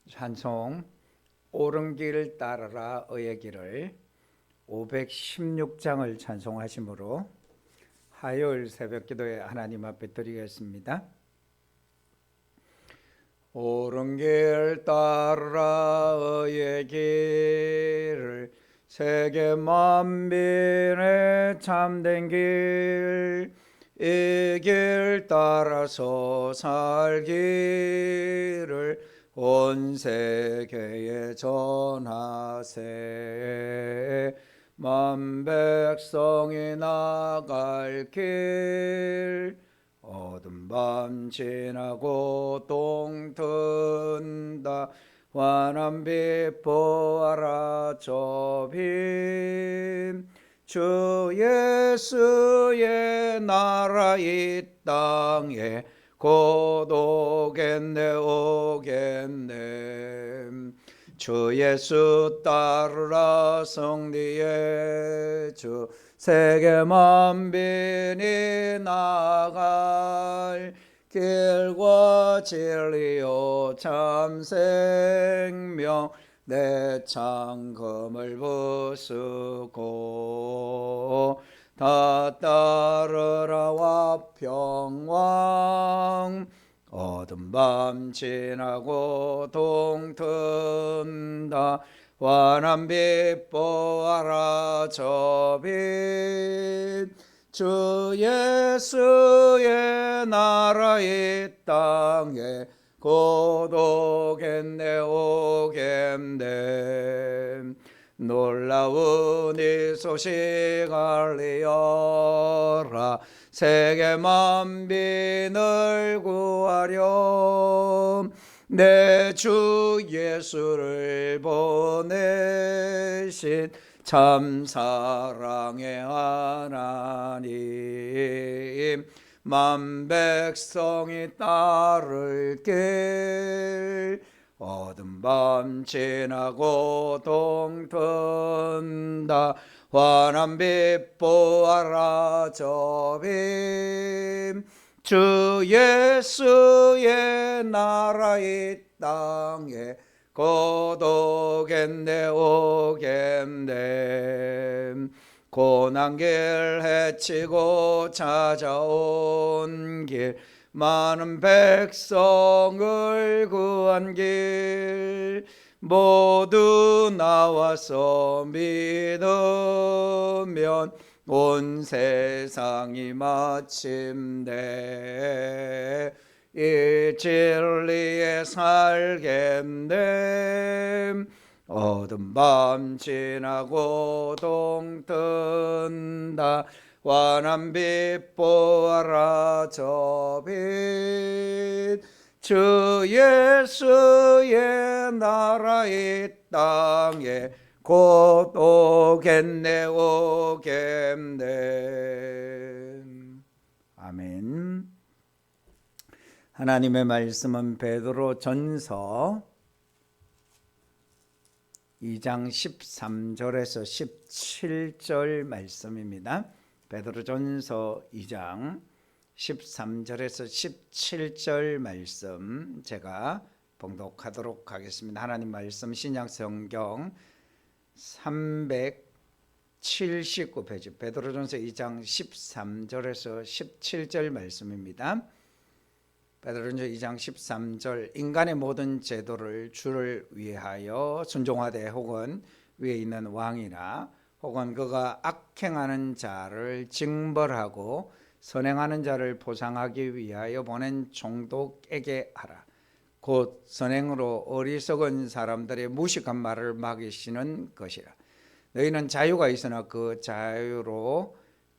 찬송 옳은 길 따르라 의의 길을 516장을 찬송하심으로 화요일 새벽기도에 하나님 앞에 드리겠습니다. 옳은 길 따르라 의의 길을 세계 만민의 참된 길 이 길 따라서 살기를 온 세계에 전하세. 만 백성이 나갈 길 어둠 밤 지나고 똥 든다 환한 빛 보아라 저 빛 주 예수의 나라 이 땅에 곧 오겠네 오겠네. 주 예수 따르라 성리의 주 세계 만민이 나갈 길과 진리요 참 생명 내 창금을 부수고 다 따르라 화평왕 어둠 밤 지나고 동튼다 환한 빛 보아라 저 빛 주 예수의 나라 이 땅에 고독했네 오겠네 놀라운 이 소식 알리어라 세계 만민을 구하려 내 주 예수를 보내신 참 사랑의 하나님 만 백성이 따를 길 어둠 밤 지나고 동튼다 환한 빛 보아라 저 빛 주 예수의 나라 이 땅에 고독했네 오겠네 고난길 헤치고 찾아온 길 많은 백성을 구한 길 모두 나와서 믿으면 온 세상이 마침내 이 진리에 살겠네 어둠 밤 지나고 동뜬다 환한 빛 보아라 저 빛 주 예수의 나라 이 땅에 곧 오겠네 오겠네 아멘. 하나님의 말씀은 베드로 전서 2장 13절에서 17절 말씀입니다. 베드로전서 2장 13절에서 17절 말씀 제가 봉독하도록 하겠습니다. 하나님 말씀 신약성경 379페이지 베드로전서 2장 13절에서 17절 말씀입니다. 베드로전서 2장 13절 인간의 모든 제도를 주를 위하여 순종하되 혹은 위에 있는 왕이나 혹은 그가 악행하는 자를 징벌하고 선행하는 자를 보상하기 위하여 보낸 총독에게 하라. 곧 선행으로 어리석은 사람들의 무식한 말을 막으시는 것이라. 너희는 자유가 있으나 그 자유로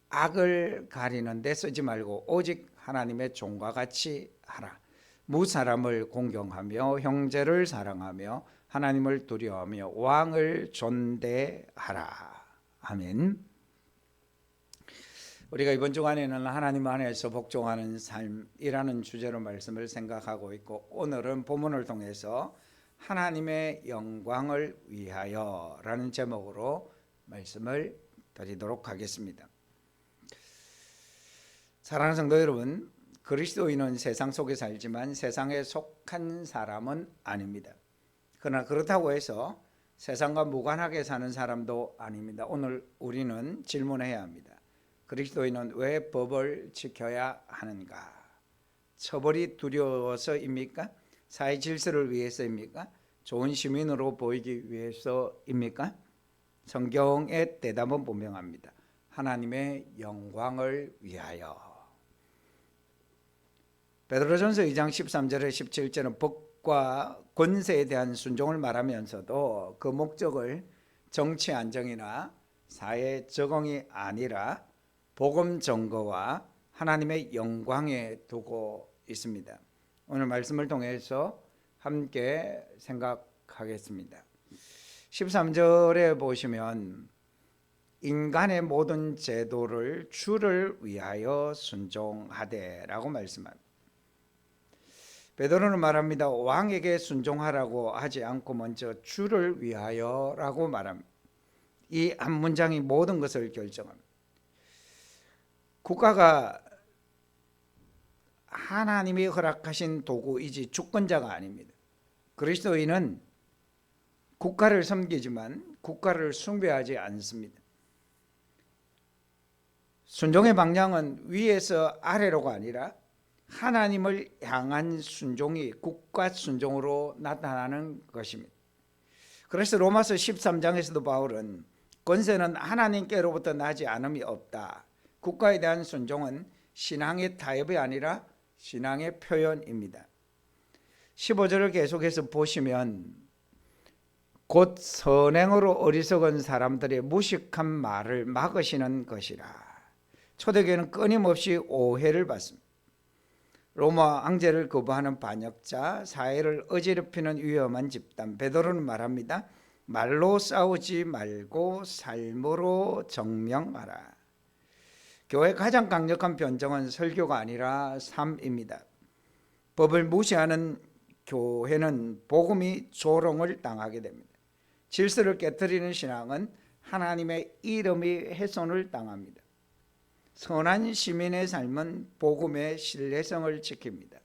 악을 가리는 데 쓰지 말고 오직 하나님의 종과 같이 하라. 무사람을 공경하며 형제를 사랑하며 하나님을 두려워하며 왕을 존대하라. 아멘. 우리가 이번 주간에는 하나님 안에서 복종하는 삶이라는 주제로 말씀을 생각하고 있고 오늘은 본문을 통해서 하나님의 영광을 위하여 라는 제목으로 말씀을 드리도록 하겠습니다. 사랑하는 성도 여러분, 그리스도인은 세상 속에 살지만 세상에 속한 사람은 아닙니다. 그러나 그렇다고 해서 세상과 무관하게 사는 사람도 아닙니다. 오늘 우리는 질문해야 합니다. 그리스도인은 왜 법을 지켜야 하는가? 처벌이 두려워서입니까? 사회 질서를 위해서입니까? 좋은 시민으로 보이기 위해서입니까? 성경의 대답은 분명합니다. 하나님의 영광을 위하여. 베드로전서 2장 13절에 17절은 법과 권세에 대한 순종을 말하면서도 그 목적을 정치 안정이나 사회 적응이 아니라 복음 증거와 하나님의 영광에 두고 있습니다. 오늘 말씀을 통해서 함께 생각하겠습니다. 13절에 보시면 인간의 모든 제도를 주를 위하여 순종하되라고 말씀합니다. 베드로는 말합니다. 왕에게 순종하라고 하지 않고 먼저 주를 위하여라고 말합니다. 이 한 문장이 모든 것을 결정합니다. 국가가 하나님이 허락하신 도구이지 주권자가 아닙니다. 그리스도인은 국가를 섬기지만 국가를 숭배하지 않습니다. 순종의 방향은 위에서 아래로가 아니라 하나님을 향한 순종이 국가 순종으로 나타나는 것입니다. 그래서 로마서 13장에서도 바울은 권세는 하나님께로부터 나지 않음이 없다. 국가에 대한 순종은 신앙의 타협이 아니라 신앙의 표현입니다. 15절을 계속해서 보시면 곧 선행으로 어리석은 사람들의 무식한 말을 막으시는 것이라. 초대교회는 끊임없이 오해를 받습니다. 로마 황제를 거부하는 반역자, 사회를 어지럽히는 위험한 집단. 베드로는 말합니다. 말로 싸우지 말고 삶으로 정명하라. 교회의 가장 강력한 변정은 설교가 아니라 삶입니다. 법을 무시하는 교회는 복음이 조롱을 당하게 됩니다. 질서를 깨뜨리는 신앙은 하나님의 이름이 훼손을 당합니다. 선한 시민의 삶은 복음의 신뢰성을 지킵니다.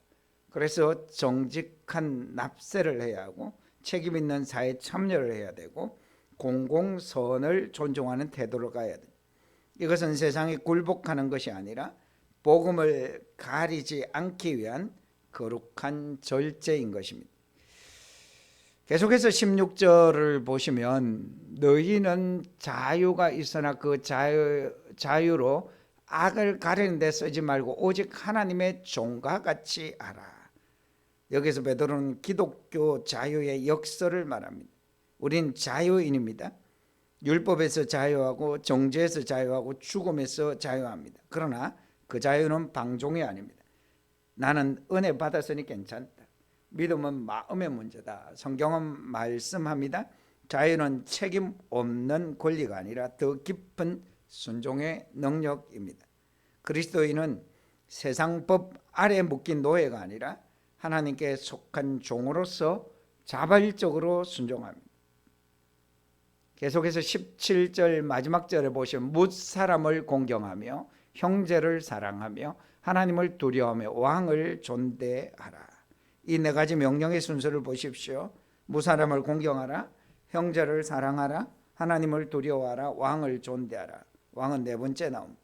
그래서 정직한 납세를 해야 하고 책임 있는 사회 참여를 해야 되고 공공선을 존중하는 태도를 가야 됩니다. 이것은 세상에 굴복하는 것이 아니라 복음을 가리지 않기 위한 거룩한 절제인 것입니다. 계속해서 16절을 보시면 너희는 자유가 있으나 그 자유로 악을 가리는 데 쓰지 말고 오직 하나님의 종과 같이 하라. 여기서 베드로는 기독교 자유의 역설을 말합니다. 우린 자유인입니다. 율법에서 자유하고 정죄에서 자유하고 죽음에서 자유합니다. 그러나 그 자유는 방종이 아닙니다. 나는 은혜 받았으니 괜찮다. 믿음은 마음의 문제다. 성경은 말씀합니다. 자유는 책임 없는 권리가 아니라 더 깊은 순종의 능력입니다. 그리스도인은 세상 법 아래 묶인 노예가 아니라 하나님께 속한 종으로서 자발적으로 순종합니다. 계속해서 17절 마지막 절에 보시면 뭇 사람을 공경하며 형제를 사랑하며 하나님을 두려워하며 왕을 존대하라. 이 네 가지 명령의 순서를 보십시오. 뭇 사람을 공경하라, 형제를 사랑하라, 하나님을 두려워하라, 왕을 존대하라. 왕은 네 번째 나옵니다.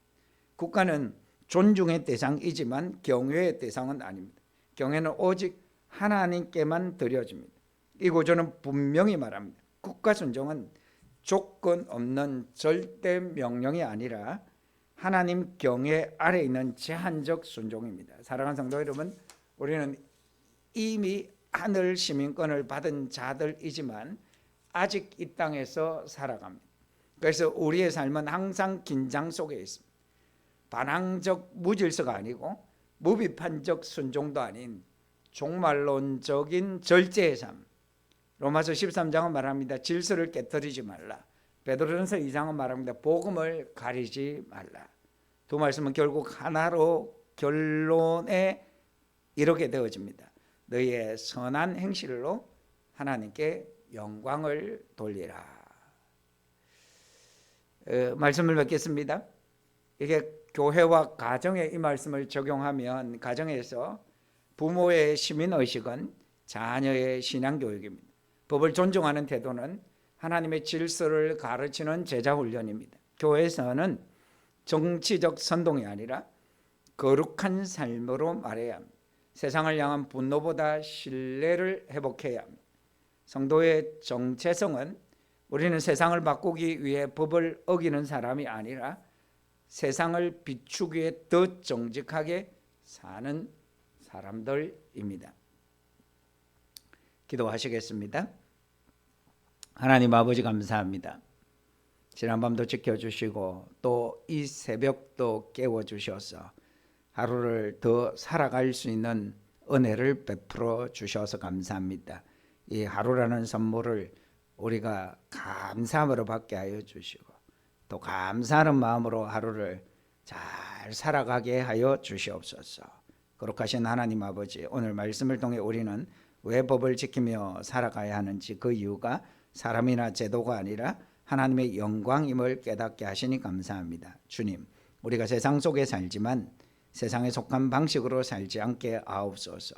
국가는 존중의 대상이지만 경외의 대상은 아닙니다. 경외는 오직 하나님께만 드려집니다. 이 구조는 분명히 말합니다. 국가 순종은 조건 없는 절대 명령이 아니라 하나님 경외 아래 있는 제한적 순종입니다. 사랑하는 성도 여러분, 우리는 이미 하늘 시민권을 받은 자들이지만 아직 이 땅에서 살아갑니다. 그래서 우리의 삶은 항상 긴장 속에 있습니다. 반항적 무질서가 아니고 무비판적 순종도 아닌 종말론적인 절제의 삶. 로마서 13장은 말합니다. 질서를 깨뜨리지 말라. 베드로전서 2장은 말합니다. 복음을 가리지 말라. 두 말씀은 결국 하나로 결론에 이르게 되어집니다. 너희의 선한 행실로 하나님께 영광을 돌리라. 말씀을 맺겠습니다. 이게 교회와 가정에 이 말씀을 적용하면 가정에서 부모의 시민의식은 자녀의 신앙교육입니다. 법을 존중하는 태도는 하나님의 질서를 가르치는 제자훈련입니다. 교회에서는 정치적 선동이 아니라 거룩한 삶으로 말해야 합니다. 세상을 향한 분노보다 신뢰를 회복해야 합니다. 성도의 정체성은 우리는 세상을 바꾸기 위해 법을 어기는 사람이 아니라 세상을 비추기 위해 더 정직하게 사는 사람들입니다. 기도하시겠습니다. 하나님 아버지 감사합니다. 지난밤도 지켜주시고 또 이 새벽도 깨워주셔서 하루를 더 살아갈 수 있는 은혜를 베풀어 주셔서 감사합니다. 이 하루라는 선물을 우리가 감사함으로 받게 하여 주시고 또 감사하는 마음으로 하루를 잘 살아가게 하여 주시옵소서. 거룩하신 하나님 아버지, 오늘 말씀을 통해 우리는 왜 법을 지키며 살아가야 하는지 그 이유가 사람이나 제도가 아니라 하나님의 영광임을 깨닫게 하시니 감사합니다. 주님, 우리가 세상 속에 살지만 세상에 속한 방식으로 살지 않게 하옵소서.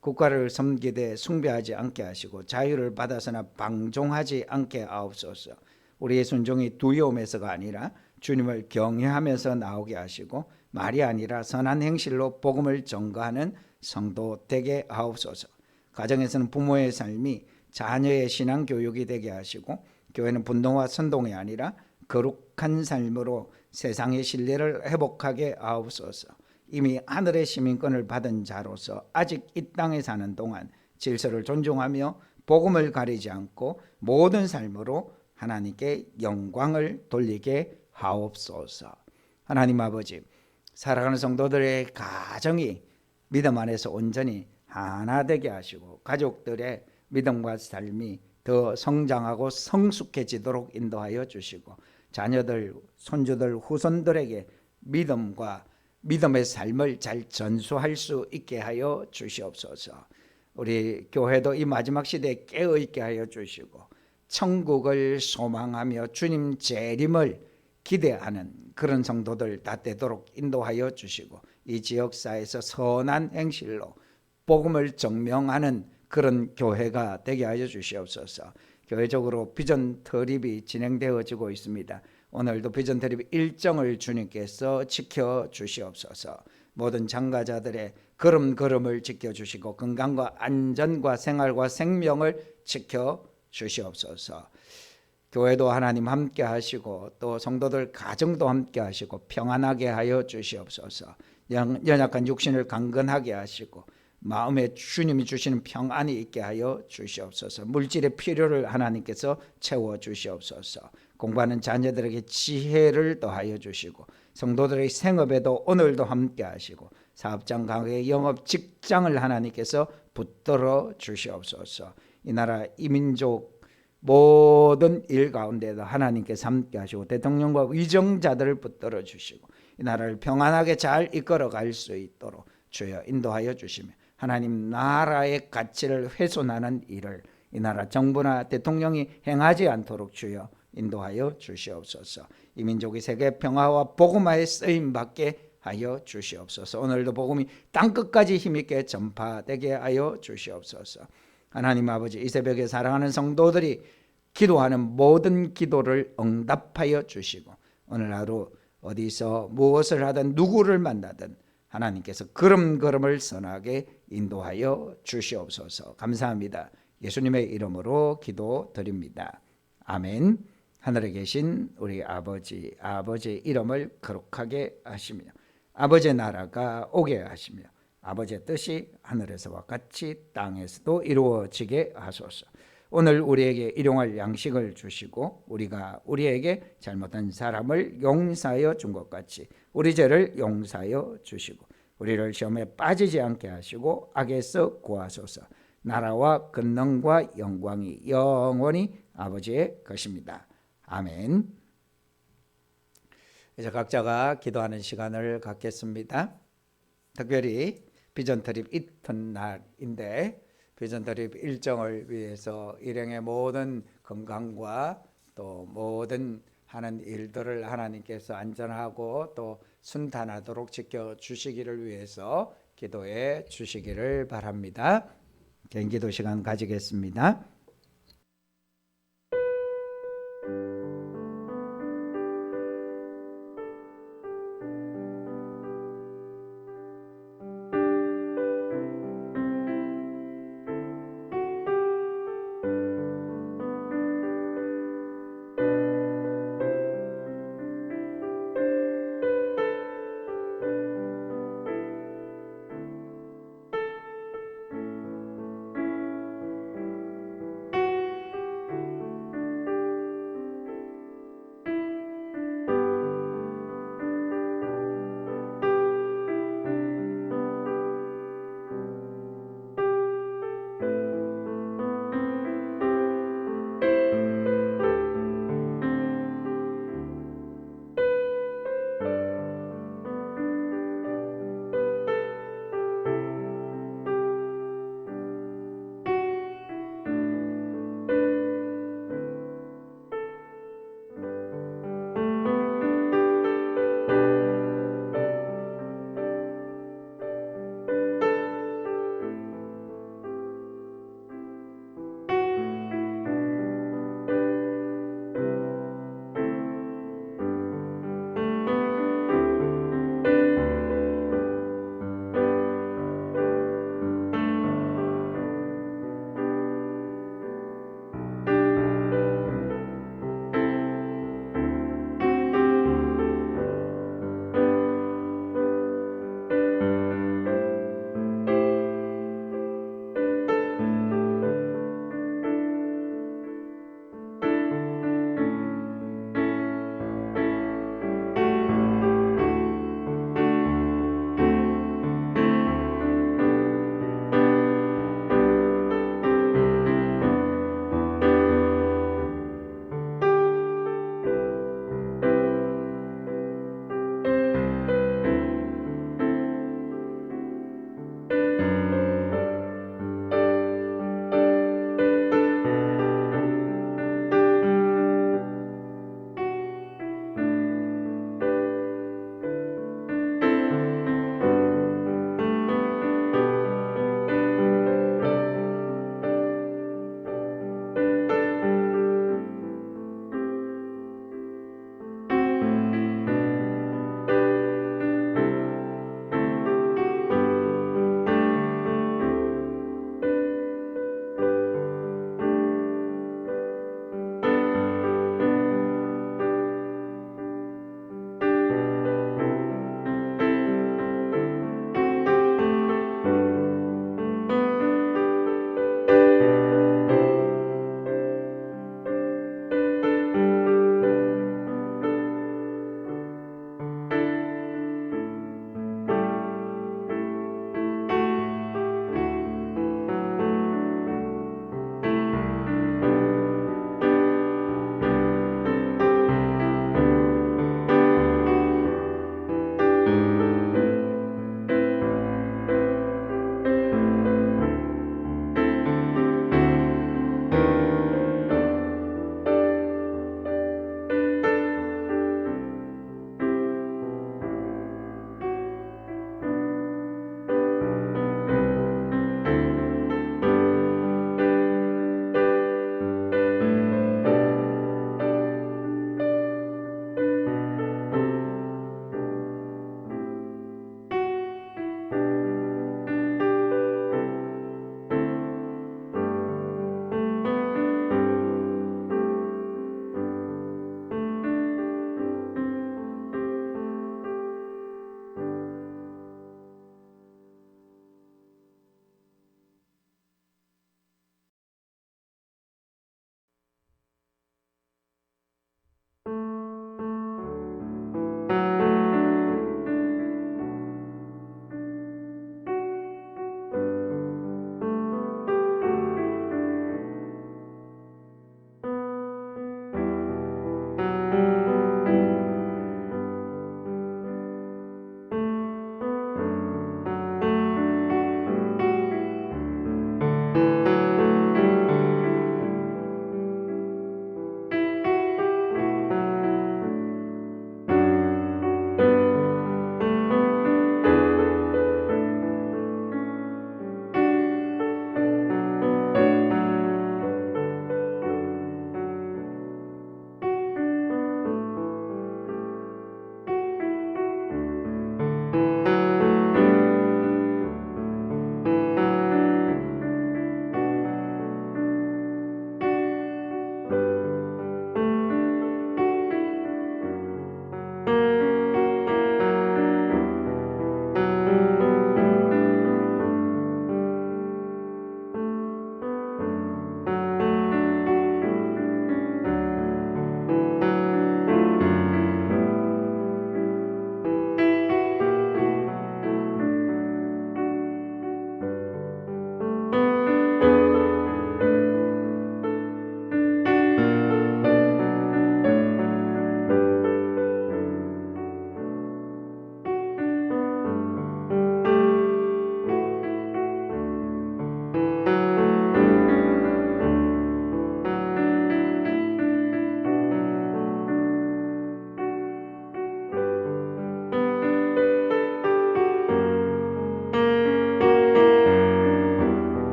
국가를 섬기되 숭배하지 않게 하시고 자유를 받아서나 방종하지 않게 하옵소서. 우리의 순종이 두려움에서가 아니라 주님을 경외하면서 나오게 하시고 말이 아니라 선한 행실로 복음을 전가하는 성도 되게 하옵소서. 가정에서는 부모의 삶이 자녀의 신앙 교육이 되게 하시고 교회는 분동과 선동이 아니라 거룩한 삶으로 세상의 신뢰를 회복하게 하옵소서. 이미 하늘의 시민권을 받은 자로서 아직 이 땅에 사는 동안 질서를 존중하며 복음을 가리지 않고 모든 삶으로 하나님께 영광을 돌리게 하옵소서. 하나님 아버지, 살아가는 성도들의 가정이 믿음 안에서 온전히 하나 되게 하시고 가족들의 믿음과 삶이 더 성장하고 성숙해지도록 인도하여 주시고 자녀들, 손주들, 후손들에게 믿음과 믿음의 삶을 잘 전수할 수 있게 하여 주시옵소서. 우리 교회도 이 마지막 시대에 깨어있게 하여 주시고 천국을 소망하며 주님 재림을 기대하는 그런 성도들 다 되도록 인도하여 주시고 이 지역사회에서 선한 행실로 복음을 증명하는 그런 교회가 되게 하여 주시옵소서. 교회적으로 비전 트립이 진행되어지고 있습니다. 오늘도 비전 트립 일정을 주님께서 지켜주시옵소서. 모든 참가자들의 걸음걸음을 지켜주시고 건강과 안전과 생활과 생명을 지켜주시옵소서. 교회도 하나님 함께 하시고 또 성도들 가정도 함께 하시고 평안하게 하여 주시옵소서. 연약한 육신을 강건하게 하시고 마음에 주님이 주시는 평안이 있게 하여 주시옵소서. 물질의 필요를 하나님께서 채워 주시옵소서. 공부하는 자녀들에게 지혜를 더하여 주시고 성도들의 생업에도 오늘도 함께 하시고 사업장, 가게, 영업, 직장을 하나님께서 붙들어 주시옵소서. 이 나라, 이 민족 모든 일 가운데도 하나님께서 함께 하시고 대통령과 위정자들을 붙들어 주시고 이 나라를 평안하게 잘 이끌어 갈 수 있도록 주여 인도하여 주시며 하나님 나라의 가치를 훼손하는 일을 이 나라 정부나 대통령이 행하지 않도록 주여 인도하여 주시옵소서. 이 민족이 세계 평화와 복음화에 쓰임받게 하여 주시옵소서. 오늘도 복음이 땅끝까지 힘있게 전파되게 하여 주시옵소서. 하나님 아버지, 이 새벽에 사랑하는 성도들이 기도하는 모든 기도를 응답하여 주시고 오늘 하루 어디서 무엇을 하든 누구를 만나든 하나님께서 걸음걸음을 선하게 인도하여 주시옵소서. 감사합니다. 예수님의 이름으로 기도드립니다. 아멘. 하늘에 계신 우리 아버지, 아버지의 이름을 거룩하게 하시며 아버지의 나라가 오게 하시며 아버지의 뜻이 하늘에서와 같이 땅에서도 이루어지게 하소서. 오늘 우리에게 일용할 양식을 주시고 우리가 우리에게 잘못한 사람을 용서하여 준 것 같이 우리 죄를 용서하여 주시고 우리를 시험에 빠지지 않게 하시고 악에서 구하소서. 나라와 권능과 영광이 영원히 아버지의 것입니다. 아멘. 이제 각자가 기도하는 시간을 갖겠습니다. 특별히 비전 트립 이튿날인데 비전 트립 일정을 위해서 일행의 모든 건강과 또 모든 하는 일들을 하나님께서 안전하고 또 순탄하도록 지켜주시기를 위해서 기도해 주시기를 바랍니다. 개인기도 시간 가지겠습니다.